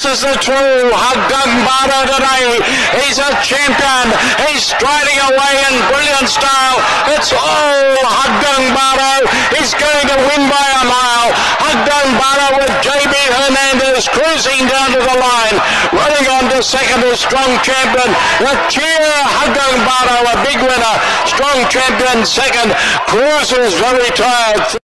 This is the true Haggang Bada today. He's a champion. He's striding away in brilliant style. It's all Haggang Bada. He's going to win by a mile. Haggang Bada with JB Hernandez cruising down to the line. Running on to second is Strong Champion. The cheer Haggang Bada, a big winner. Strong Champion second. Cruises very tired.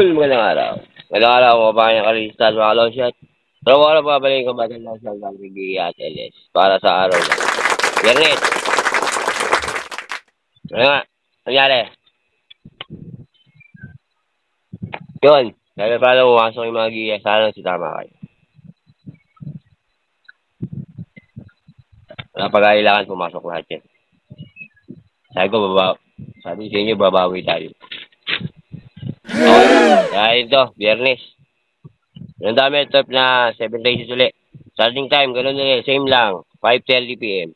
Magandang araw. Magandang araw mga panyang kalistan, mga kalosyan. Pero wala babalik ko ba ng lasang ng PBA at LS para sa araw na. Biyernes. Ano nga? Nangyari? Yun. Dahil para pumasok yung mga giya, sana si tama kayo. Wala pag-ailangan pumasok lahat yan. Sabi sa inyo, babawi tayo. Dahil ito, Biyernes. Yung dami top na 7 races ulit. Starting time, ganun ulit. Same lang. 5:30 PM.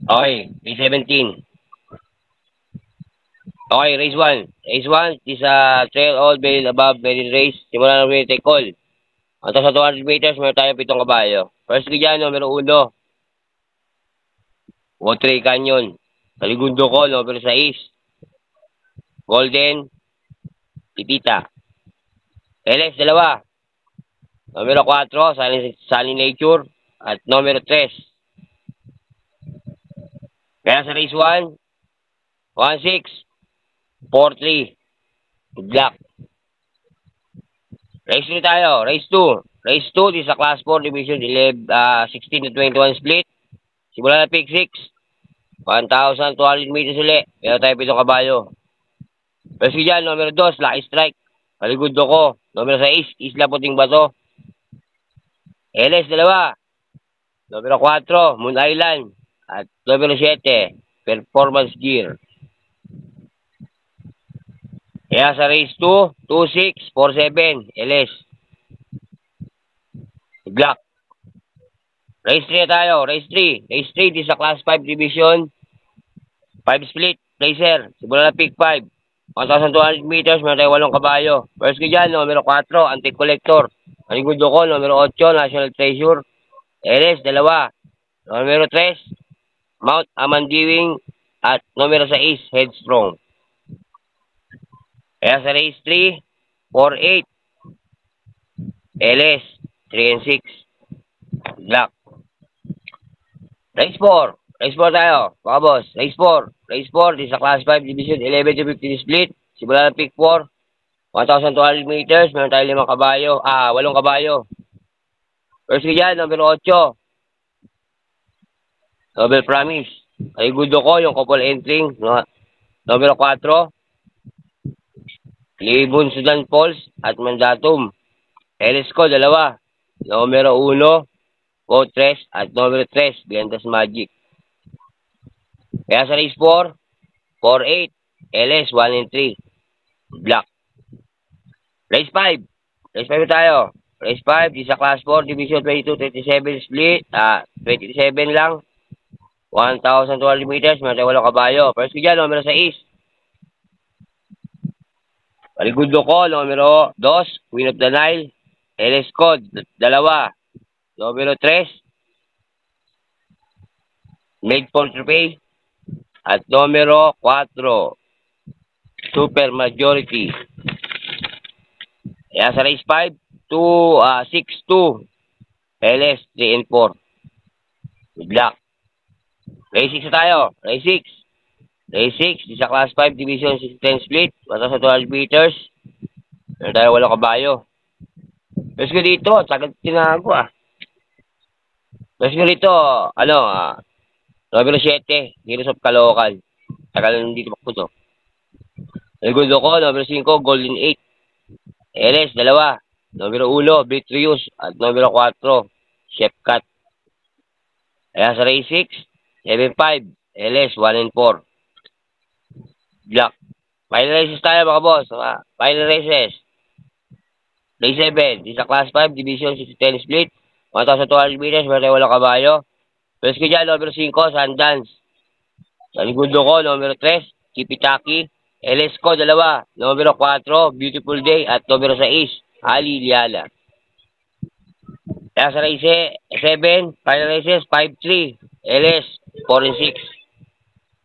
Okay, P17. Okay, race 1. Race 1 is a trail all bale above merit race. Simula na rin take call. Anto sa 200 meters, meron tayong 7 kabayo. First kaya, numero 1. Watery Canyon. Kaligundo ko, numero 6. Golden, Pipita. LS, 2. Numero 4, Sunny Nature. At numero 3. Kaya sa race 1, 1-6, 4-3, Black. Race 3 tayo. Race 2. Race 2, di sa Class 4 Division 16 to 21 split. Simula na pick 6. 1,200 meters ulit. Meron tayo 7 kabayo. Pwede dyan, numero 2, Lucky Strike. Kaligundo ko. Numero 6, Isla Puting Bato. LS, 2. Numero 4, Moon Island. At numero 7, Performance Gear. Kaya sa race 2, 2-6, 4-7, LS. Black. Race 3 tayo. Race 3. Race 3, di sa Class 5 Division. 5 split, Racer. Simula na pick 5. 1,200 meters, meron tayo 8 kabayo. First ko dyan, numero 4, Antique Collector. Kaligundo ko, numero 8, National Treasure. LS, 2. Numero 3, Mount Amandiwing. At numero 6, Headstrong. Kaya sa race 3, 4-8, LS, 3 and 6, Black. Race 4. Race 4 tayo, mga boss. Race 4. Race 4, di sa Class 5 Division 11 to 15 split. Simula na pick 4. 1,200 meters. Meron tayo 8 kabayo. First ko dyan, numero 8. Nobel Promise. Ay gudo ko, yung couple entering. Numero 4. Libon Sudan Falls at Mandatum. LS ko, 2. Numero 1. Potres at numero 3. Glendas Magic. Kaya sa race 4, 4-8, LS, 1 and 3, Black. Race 5. Race 5 tayo. Race 5, di sa Class 4, Division 22-27 split. 27 lang. 1,200 meters, meron tayo 8 kabayo. First ko dyan, numero 6. Paligundo ko, numero 2, Queen of the Nile. LS Code, 2. Numero 3, Made for Trophy. At numero 4, Super Majority. Kaya sa race 5, 6-2, LS 3 and 4. Black. Race 6 tayo. Race 6. Race 6, di sa Class 5 Division 6-10 split. Mata sa 12 meters. Meron tayo 8 kabayo. Let's go dito. Sagad tinago Mas ko rito, numero 7, Heroes of Caloocan. Tagal na dito po to. Segundo ko, numero 5, Golden 8. LS, 2. Numero 1, Vitrius. At numero 4, Chef Cat. Kaya sa race 6, 7-5, LS, 1 and 4. Black. Final races tayo mga boss. Final races. Race 7, isa class 5, division 6-10 split. 1,200 meters, meron walang kabayo. Pwes ko dyan, numero 5, Sundance. Sa segundo ko, numero 3, Kipitaki. LS ko, 2. Numero 4, Beautiful Day. At numero 6, Ali Liala. Kaya sa race 7, final races, 5-3, LS, 4 and 6.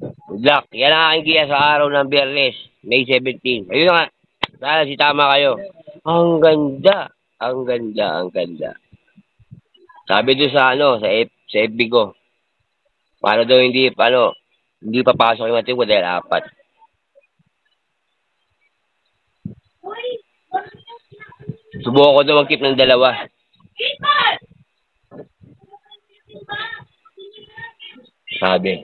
Good luck. Yan ang aking giya sa araw ng Biyernes, May 17. Ayun na nga. Sana si tama kayo. Ang ganda. Ang ganda. Ang ganda. Sabi doon sa sa FB ko. Paano daw hindi papasok yung ating ko dahil 4. Subukan ko daw mag-keep ng 2. Sabi.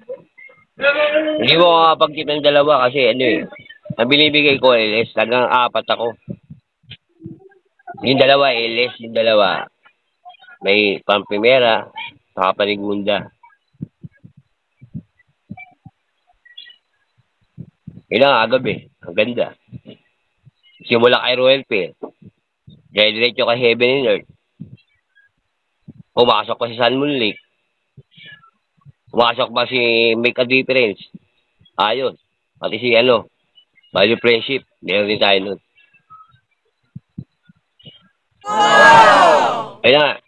Hindi mo makapag-keep ng 2 kasi ang binibigay ko LS, talagang 4 ako. Yung 2 LS, yung 2 may Pamprimera, saka Panigunda. Yun ang agab ang ganda. Simula kay Royal Pair, diretso kay Heaven and Earth. Pumasok pa si Sun Moon Lake. Pumasok pa si Make a Difference. Ayos. Pati si Value Friendship. Meron din tayo nun. Wow! Ayun nga.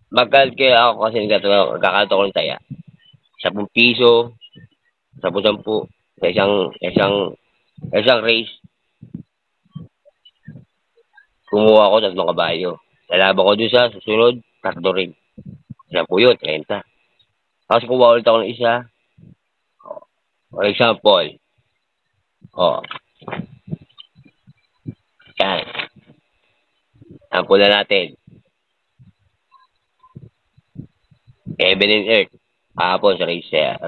Magkalkil ako kasi nagkakato ko ng taya. 10 piso. 10 sa isang race. Kumuha ako 3 kabayo. Lalaban ko doon sa susunod, 3 rin. 10 yun, 30. Tapos kuha ulit ako ng isa. For example, yan. Sample na natin. Heaven and Earth. Kahapon sa race 4.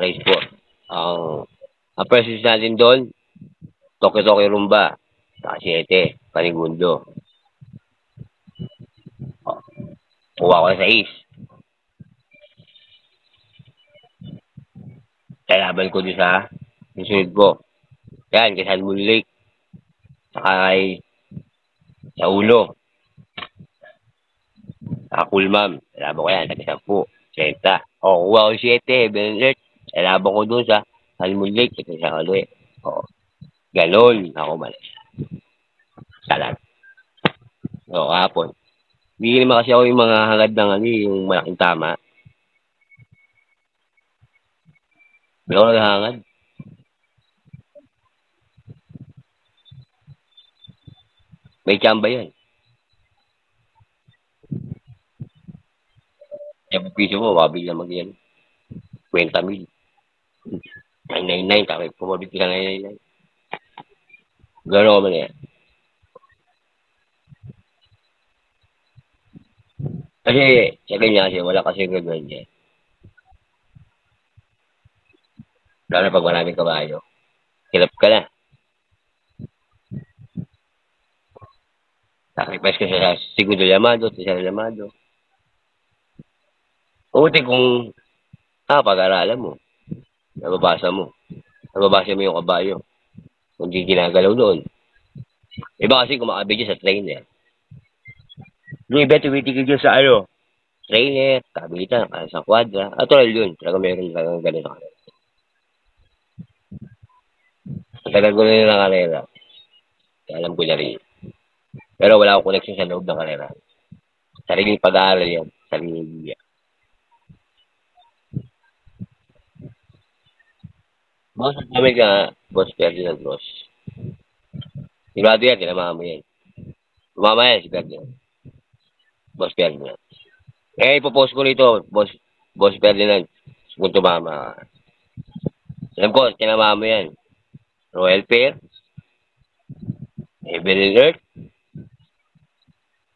Ang presence natin doon, Toki Rumba. Saka 7, Panigundo. Kuha ko na sa 6. Kalaban ko doon sa sunod ko. Yan, kay Sun Moon Lake. Saka sa Ulo. Saka Kulmam. Kalaban ko yan, taga 10. 30. Kuha ko 7, Heaven and Earth. Kalaban ko doon sa Sun Moon Lake. Ito sa Kaloy. Ganon. Ako malas. Salat. Kahapon. Bigyan naman kasi ako yung mga hangad ng yung malaking tama. Hindi ako naghahangad. May tsamba yan. Yung piso mo, mabigyan mag-yan. 20,000. 999, kami pumabit ka 999. Gano'n ko man yan. Kasi, sa kanya kasi, wala kasi gano'n yan. Lalo na pag maraming kabayo. Hilap ka na. Sacrifice ka sa Segundo Llamado, Tercero Llamado. Uti kung pag-aralan mo. Nababasa mo yung kabayo. Kung di ginagalaw doon. Iba kasi kumakabidyo sa trainer. Yung iba tumitigil dyan sa trainer, kabitan, sa kwadra. Atural yun. Talaga meron talagang ganun sa kanila. Tagal ko na yun ang karera. Kaya alam ko na rin. Pero wala akong connection sa loob ng karera. Sariling pag-aaral yan. Sariling biya. Boss, kami ka, Boss Ferdinand Ross. Sigurado yan, kinamama mo yan. Kumama yan, si Ferdinand. Boss Ferdinand. Ipopost ko rito, Boss Ferdinand. Kung tumama. Alam ko, kinamama mo yan. Royal Pair. Heaven and Earth.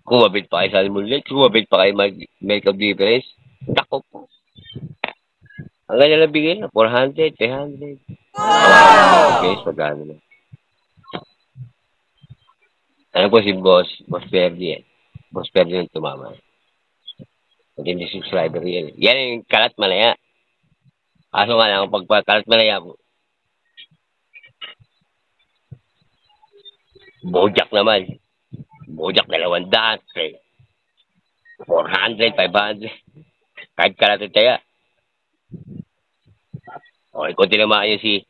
Kumabit pa kayo sa Sun Moon Lake. Kumabit pa kayo Make a Difference. Tako. Ang ganyan lang bigay na, 400, 300. Okay, magkano na. Ano po si Boss Ferdi eh. Boss Ferdi yung tumama. Hindi subscriber yan. Yan yung kalat malaya. Kaso nga lang, pag kalat malaya, Bojack naman. Bojack 200, 400, 500. Kahit kalat kaya. Okay, kung tinamaan niya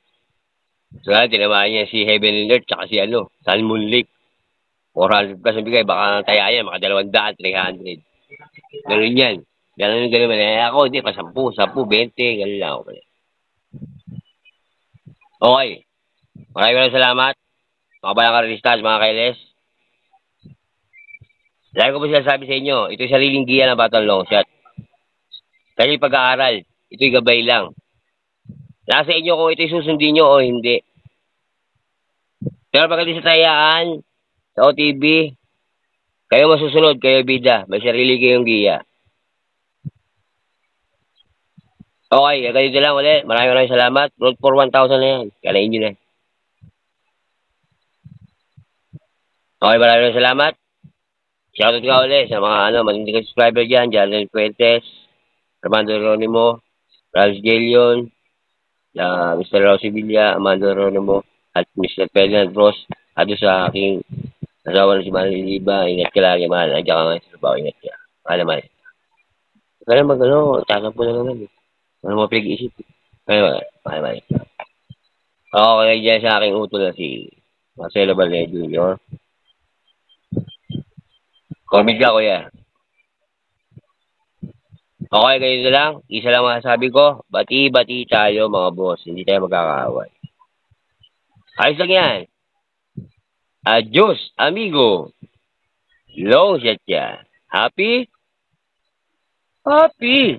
tinamaan niya si Heaven Alert, tsaka si Salmon Lake. 400 plus ang bigay, baka taya yan, maka 200, 300. Ganun yan. Ganun man. Ako, hindi, pa 10, 20, ganun lang ako. Okay. Maraming salamat. Mga balang karelistas, mga kailes. Lagi ko po sinasabi sa inyo, ito'y sariling giya ng batang long shot. Kasi pag-aaral, ito'y gabay lang. Nasa inyo kung ito'y susundin nyo o hindi. Pero pagdating sa tayaan, sa OTV, kayo masusunod, kayo bida. May sarili kayong giya. Okay, ganito lang ulit. Maraming salamat. Road for 1,000 na yan. Kalain nyo na. Okay, maraming salamat. Shoutout ka ulit sa mga matinding subscriber dyan. Jalen Fuentes, Armando Ronimo, Ralph Gelion, Mr. Rosy Villa, Armando Ronimo, at Mr. Ferdinand Ross. At sa aking asawa na si Manny Liba, ingat ka lagi, mahal. Andiyan ka ngayon sa trabaho, ingat ka. Mahal. Kaya tatampo na naman. Ano mo pinag-iisip? Mahal. Okay, dyan sa aking utol na si Marcelo Balde Jr. Comment ka, kuya. Okay, ganito lang. Isa lang masasabi ko. Bati-bati tayo, mga boss. Hindi tayo magkakaaway. Ayos lang yan. Adios, amigo. Long shot yan. Happy? Happy.